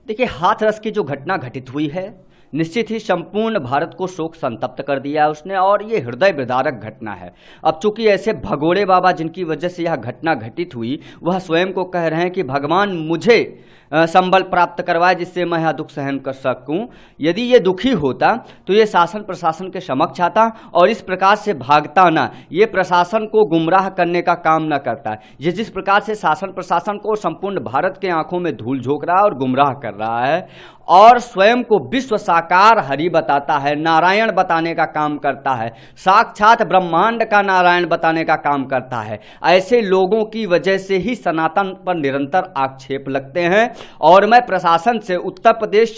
देखिए, हाथरस की जो घटना घटित हुई है, निश्चित ही संपूर्ण भारत को शोक संतप्त कर दिया है उसने, और ये हृदय विदारक घटना है। अब चूंकि ऐसे भगोड़े बाबा जिनकी वजह से यह घटना घटित हुई, वह स्वयं को कह रहे हैं कि भगवान मुझे संबल प्राप्त करवाए जिससे मैं यह दुख सहन कर सकूं। यदि ये दुखी होता तो ये शासन प्रशासन के समक्ष आता और इस प्रकार से भागता ना, ये प्रशासन को गुमराह करने का काम न करता। ये जिस प्रकार से शासन प्रशासन को संपूर्ण भारत के आंखों में धूल झोंक रहा है और गुमराह कर रहा है और स्वयं को विश्व साकार हरि बताता है, नारायण बताने का काम करता है, साक्षात ब्रह्मांड का नारायण बताने का काम करता है, ऐसे लोगों की वजह से ही सनातन पर निरंतर आक्षेप लगते हैं। और मैं प्रशासन से, उत्तर प्रदेश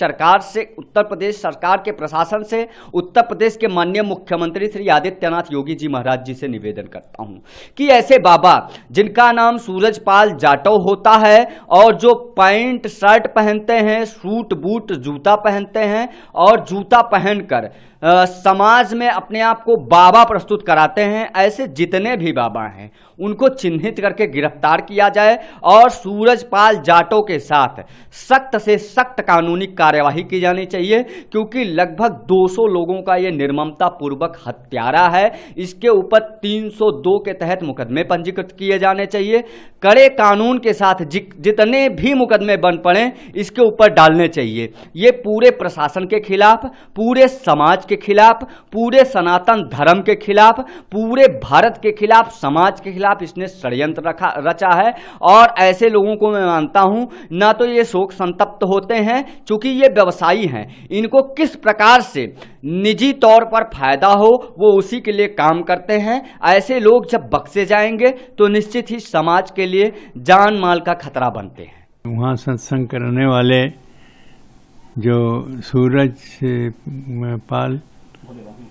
सरकार के प्रशासन से, उत्तर प्रदेश के माननीय मुख्यमंत्री श्री आदित्यनाथ योगी जी महाराज जी से निवेदन करता हूं कि ऐसे बाबा जिनका नाम सूरजपाल जाटव होता है और जो पैंट शर्ट पहनते हैं, सूट बूट जूता पहनते हैं और जूता पहनकर समाज में अपने आप को बाबा प्रस्तुत कराते हैं, ऐसे जितने भी बाबा हैं उनको चिन्हित करके गिरफ्तार किया जाए और सूरजपाल जाटव के साथ सख्त से सख्त कानूनी कार्यवाही की जानी चाहिए, क्योंकि लगभग 200 लोगों का ये निर्ममता पूर्वक हत्यारा है। इसके ऊपर 302 के तहत मुकदमे पंजीकृत किए जाने चाहिए। कड़े कानून के साथ जितने भी मुकदमे बन पड़े इसके ऊपर डालने चाहिए। ये पूरे प्रशासन के खिलाफ, पूरे समाज के खिलाफ, पूरे सनातन धर्म के खिलाफ, पूरे भारत के खिलाफ, समाज के खिलाफ इसने षड्यंत्र रचा है। और ऐसे लोगों को मैं मानता हूं ना तो ये शोक संतप्त होते हैं, चूंकि ये व्यवसायी हैं, इनको किस प्रकार से निजी तौर पर फायदा हो वो उसी के लिए काम करते हैं। ऐसे लोग जब बख्शे जाएंगे तो निश्चित ही समाज के लिए जान माल का खतरा बनते हैं। वहाँ सत्संग करने वाले जो सूरज पाल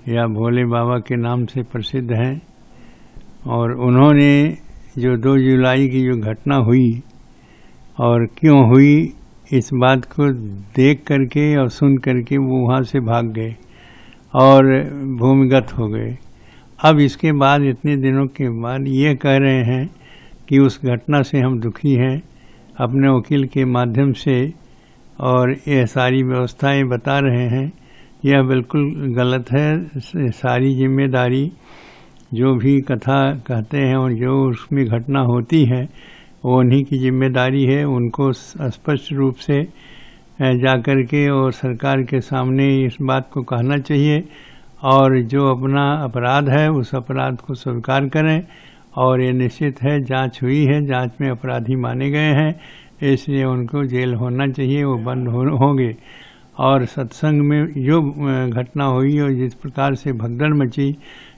या भोले बाबा के नाम से प्रसिद्ध हैं, और उन्होंने जो 2 जुलाई की जो घटना हुई और क्यों हुई इस बात को देख करके और सुन करके वो वहाँ से भाग गए और भूमिगत हो गए। अब इसके बाद इतने दिनों के बाद ये कह रहे हैं कि उस घटना से हम दुखी हैं, अपने वकील के माध्यम से, और ये सारी व्यवस्थाएं बता रहे हैं। यह बिल्कुल गलत है। सारी जिम्मेदारी जो भी कथा कहते हैं और जो उसमें घटना होती है वो उन्हीं की जिम्मेदारी है। उनको स्पष्ट रूप से जाकर के और सरकार के सामने इस बात को कहना चाहिए और जो अपना अपराध है उस अपराध को स्वीकार करें। और ये निश्चित है जांच हुई है, जांच में अपराधी माने गए हैं, इसलिए उनको जेल होना चाहिए, वो बंद होंगे। और सत्संग में जो घटना हुई और जिस प्रकार से भगदड़ मची,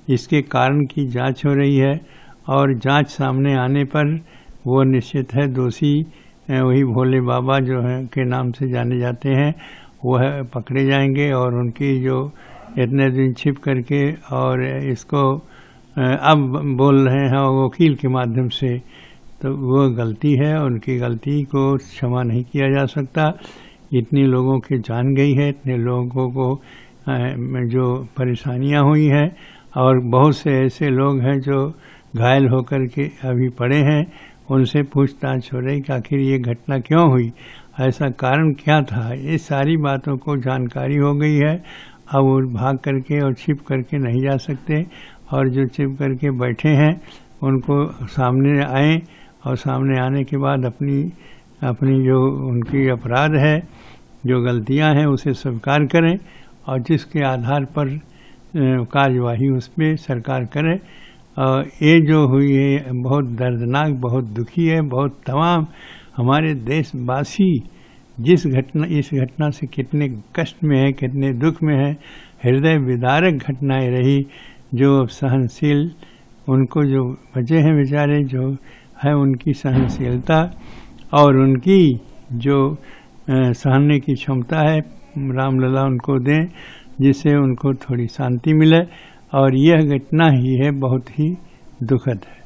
इसके कारण की जांच हो रही है और जांच सामने आने पर वो निश्चित है दोषी वही भोले बाबा जो है के नाम से जाने जाते हैं वह पकड़े जाएंगे। और उनकी जो इतने दिन छिप करके और इसको अब बोल रहे हैं वकील के माध्यम से, तो वो गलती है। उनकी गलती को क्षमा नहीं किया जा सकता। इतनी लोगों की जान गई है, इतने लोगों को जो परेशानियां हुई हैं और बहुत से ऐसे लोग हैं जो घायल होकर के अभी पड़े हैं, उनसे पूछताछ हो रही कि आखिर ये घटना क्यों हुई, ऐसा कारण क्या था। ये सारी बातों को जानकारी हो गई है। अब वो भाग करके और छिप करके नहीं जा सकते, और जो छिप करके बैठे हैं उनको सामने आए और सामने आने के बाद अपनी जो उनकी अपराध है, जो गलतियां हैं, उसे स्वीकार करें और जिसके आधार पर कार्यवाही उस पर सरकार करे। ये जो हुई है बहुत दर्दनाक, बहुत दुखी है। बहुत तमाम हमारे देशवासी इस घटना से कितने कष्ट में है, कितने दुख में है। हृदय विदारक घटनाएं रही जो सहनशील, उनको जो बचे हैं बेचारे जो है उनकी सहनशीलता और उनकी जो सहने की क्षमता है, रामलला उनको दें जिससे उनको थोड़ी शांति मिले। और यह घटना ही है बहुत ही दुखद है।